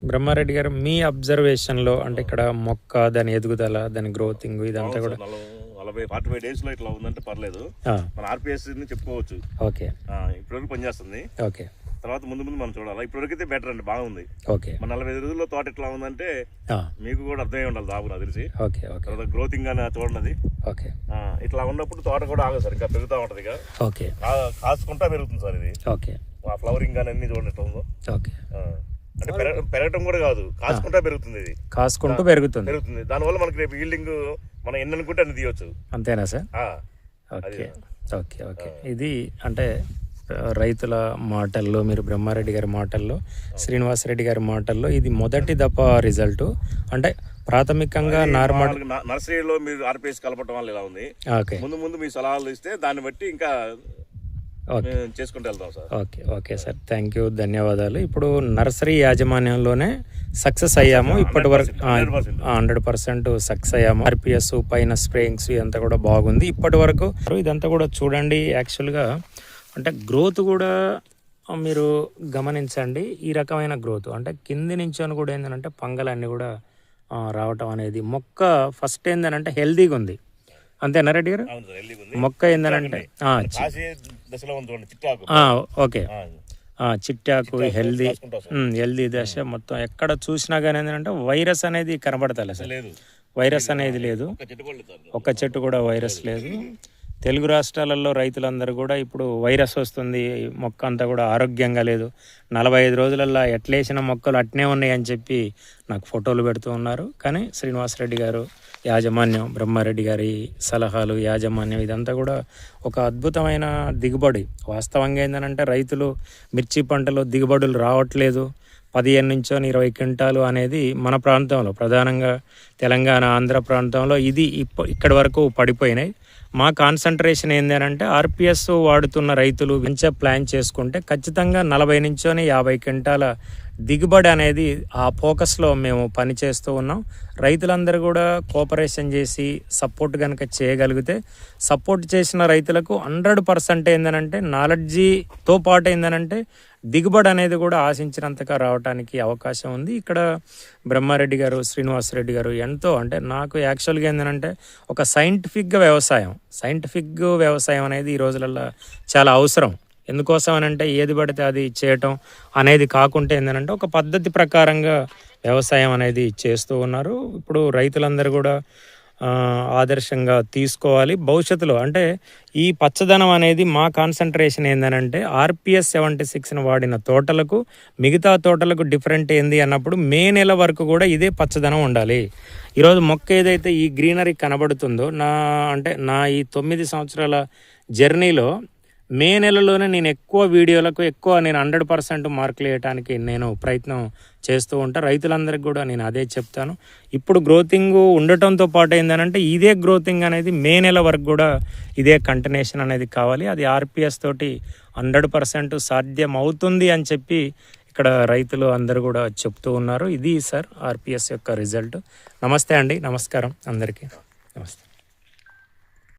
బ్రహ్మారెడ్డి గారు మీ అబ్జర్వేషన్లో అంటే ఇక్కడ మొక్క దాని ఎదుగుదల దాని గ్రోతింగ్ ఇదంతా కూడా 45 డేస్ లో ఇట్లా ఉందంటే పర్లేదు, మన ఆర్పిఎస్ చెప్పుకోవచ్చు. ఓకే, ఇప్పటివరకు పనిచేస్తుంది. ఓకే, తర్వాత ముందు మనం చూడాలి. ఇప్పటివరకు అయితే బెటర్ అండి, బాగుంది. ఓకే, మన 45 రోజుల్లో తోట ఎట్లా ఉందంటే మీకు కూడా అర్థమై ఉండాలి దాపు నాకు తెలిసి. ఓకే, ఓకే, తర్వాత గ్రోతింగ్ గానీ చూడండి. ఓకే, ఇట్లా ఉన్నప్పుడు తోట కూడా ఆగదు సార్, ఇంకా పెరుగుతూ ఉంటది. ఓకే, కాసుకుంటా పెరుగుతుంది సార్ ఇది. ఓకే, ఫ్లవరింగ్ కానీ అన్ని చూడండి ఎట్లా ఉందో. ఓకే, అంటే పెరగటం కూడా కాదు, కాసుకుంటా పెరుగుతుంది. ఇది కాసుకుంటూ పెరుగుతుంది. దానివల్ల మనకి రేపు ఈల్డింగ్ మనం ఎన్ని అనుకుంటే అన్ని తీయవచ్చు. అంతేనా సార్? Okay, okay, okay. ఇది అంటే రైతుల మాటల్లో, మీరు బ్రహ్మారెడ్డి గారి మాటల్లో, శ్రీనివాసరెడ్డి గారి మాటల్లో ఇది మొదటి దఫా రిజల్ట్. అంటే ప్రాథమికంగా నార్మల్ నర్సరీలో మీరు ఆర్పిఎస్ కలపడం వల్ల ఇలా ఉంది. ముందు మీ సలహాలు ఇస్తే దాన్ని బట్టి ఇంకా చేసుకుంటూ వెళ్తాం sir. Okay, okay sir, thank you, ధన్యవాదాలు. ఇప్పుడు నర్సరీ యాజమాన్యంలోనే సక్సెస్ అయ్యాము. ఇప్పటి వరకు 100% సక్సెస్ అయ్యాము. ఆర్పిఎస్ పైన స్ప్రేయింగ్స్ ఇదంతా కూడా బాగుంది ఇప్పటి వరకు. ఇదంతా కూడా చూడండి, యాక్చువల్గా అంటే గ్రోత్ కూడా మీరు గమనించండి. ఈ రకమైన గ్రోత్ అంటే కింది నుంచి అని కూడా ఏంటంటే పంగలన్నీ కూడా రావటం అనేది, మొక్క ఫస్ట్ ఏంటంటే హెల్దీగా ఉంది. అంతేనా రెడ్డి గారు? మొక్క ఏంటంటే ఓకే, చిట్టాకు హెల్దీ దశ మొత్తం ఎక్కడ చూసినా కానీ ఏంటంటే వైరస్ అనేది కనబడతలే సార్. వైరస్ అనేది లేదు, ఒక్క చెట్టు కూడా వైరస్ లేదు. తెలుగు రాష్ట్రాలలో రైతులందరూ కూడా ఇప్పుడు వైరస్ వస్తుంది, మొక్క అంతా కూడా ఆరోగ్యంగా లేదు, 45 రోజులల్లో ఎట్లేసిన మొక్కలు అట్నే ఉన్నాయి అని చెప్పి నాకు ఫోటోలు పెడుతూ ఉన్నారు. కానీ శ్రీనివాసరెడ్డి గారు యాజమాన్యం, బ్రహ్మారెడ్డి గారి సలహాలు, యాజమాన్యం ఇదంతా కూడా ఒక అద్భుతమైన దిగుబడి. వాస్తవంగా ఏంటంటే రైతులు మిర్చి పంటలో దిగుబడులు రావట్లేదు. 15 నుంచి 20 క్వింటాలు అనేది మన ప్రాంతంలో, ప్రధానంగా తెలంగాణ, ఆంధ్ర ప్రాంతంలో ఇది ఇక్కడి వరకు పడిపోయినాయి. మా కాన్సన్ట్రేషన్ ఏంటంటే ఆర్పిఎస్ వాడుతున్న రైతులు మంచిగా ప్లాన్ చేసుకుంటే ఖచ్చితంగా 40 నుంచి 50 క్వింటాల దిగుబడి అనేది ఆ ఫోకస్లో మేము పనిచేస్తూ ఉన్నాం. రైతులందరూ కూడా కోఆపరేషన్ చేసి సపోర్ట్ కనుక చేయగలిగితే, సపోర్ట్ చేసిన రైతులకు 100% ఏంటంటే నాలెడ్జితో పాటు ఏంటంటే దిగుబడి అనేది కూడా ఆశించినంతగా రావడానికి అవకాశం ఉంది. ఇక్కడ బ్రహ్మారెడ్డి గారు, శ్రీనివాసరెడ్డి గారు ఎంతో అంటే నాకు యాక్చువల్గా ఏంటంటే ఒక సైంటిఫిక్ వ్యవసాయం అనేది ఈ రోజులలో చాలా అవసరం. ఎందుకోసం అని అంటే ఏది పడితే అది చేయటం అనేది కాకుండా ఏంటంటే ఒక పద్ధతి ప్రకారంగా వ్యవసాయం అనేది చేస్తూ ఉన్నారు. ఇప్పుడు రైతులందరూ కూడా ఆదర్శంగా తీసుకోవాలి భవిష్యత్తులో. అంటే ఈ పచ్చదనం అనేది మా కాన్సన్ట్రేషన్ ఏంటంటే ఆర్పిఎస్ 76ని వాడిన తోటలకు మిగతా తోటలకు డిఫరెంట్ ఏంది అన్నప్పుడు మే నెల వరకు కూడా ఇదే పచ్చదనం ఉండాలి. ఈరోజు మొక్క ఏదైతే ఈ గ్రీనరీ కనబడుతుందో నా ఈ 9 సంవత్సరాల జర్నీలో మే నెలలోనే నేను ఎక్కువ వీడియోలకు నేను 100% మార్కులు వేయడానికి నేను ప్రయత్నం చేస్తూ ఉంటాను. రైతులందరికీ కూడా నేను అదే చెప్తాను. ఇప్పుడు గ్రోతింగ్ ఉండటంతో పాటు ఏంటంటే ఇదే గ్రోతింగ్ అనేది మే నెల వరకు కూడా ఇదే కంటిన్యూషన్ అనేది కావాలి. అది ఆర్పిఎస్ తోటి 100% సాధ్యం అవుతుంది అని చెప్పి ఇక్కడ రైతులు అందరూ కూడా చెప్తూ ఉన్నారు. ఇది సార్ ఆర్పిఎస్ యొక్క రిజల్ట్. నమస్తే అండి, నమస్కారం అందరికీ, నమస్తే.